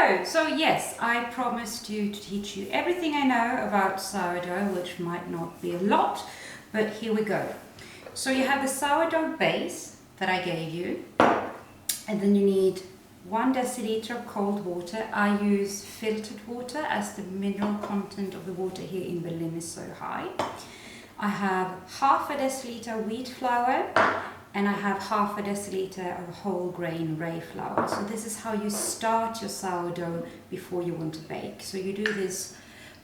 go. So yes, I promised you to teach you everything I know about sourdough, which might not be a lot, but here we go. So you have the sourdough base that I gave you, and then you need 1 deciliter of cold water. I use filtered water as the mineral content of the water here in Berlin is so high. I have half a deciliter wheat flour, and I have half a deciliter of whole grain rye flour. So this is how you start your sourdough before you want to bake. So you do this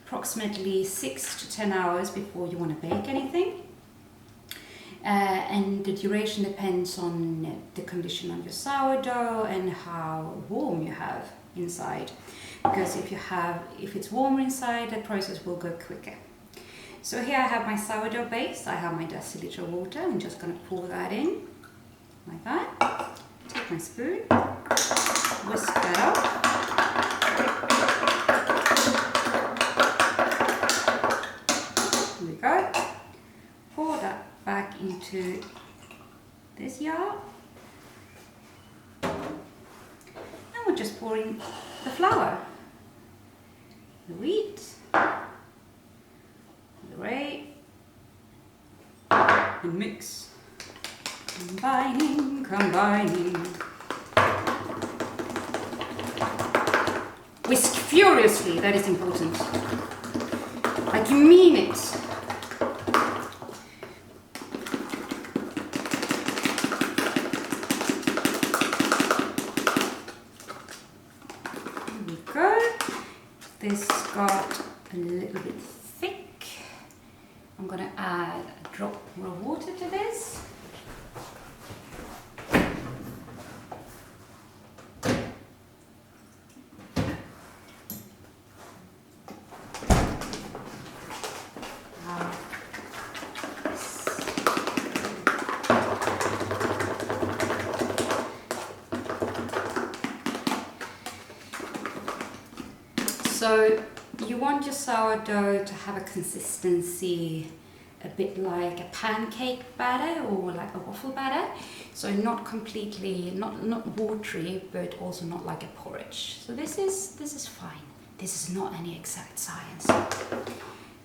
approximately 6 to 10 hours before you want to bake anything. And the duration depends on the condition of your sourdough and how warm you have inside. Because if it's warmer inside, the process will go quicker. So here I have my sourdough base. I have my deciliter of water. I'm just going to pour that in like that. Take my spoon, whisk that up. Here we go. Pour that back into this jar. And we're just pouring the flour, the wheat, the rye, and mix. Combining, combining. Whisk furiously, that is important. Like you mean it. Here we go. This got a little bit thick. I'm going to add a drop more of water to this. So you want your sourdough to have a consistency a bit like a pancake batter or like a waffle batter. So not completely, not watery, but also not like a porridge. So this is fine. This is not any exact science. So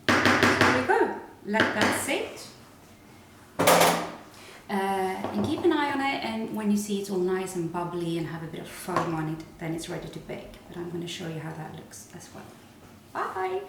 there you go. Let that sit. And keep an eye on it, and when you see it's all nice and bubbly and have a bit of foam on it, then it's ready to bake. But I'm going to show you how that looks as well. Bye!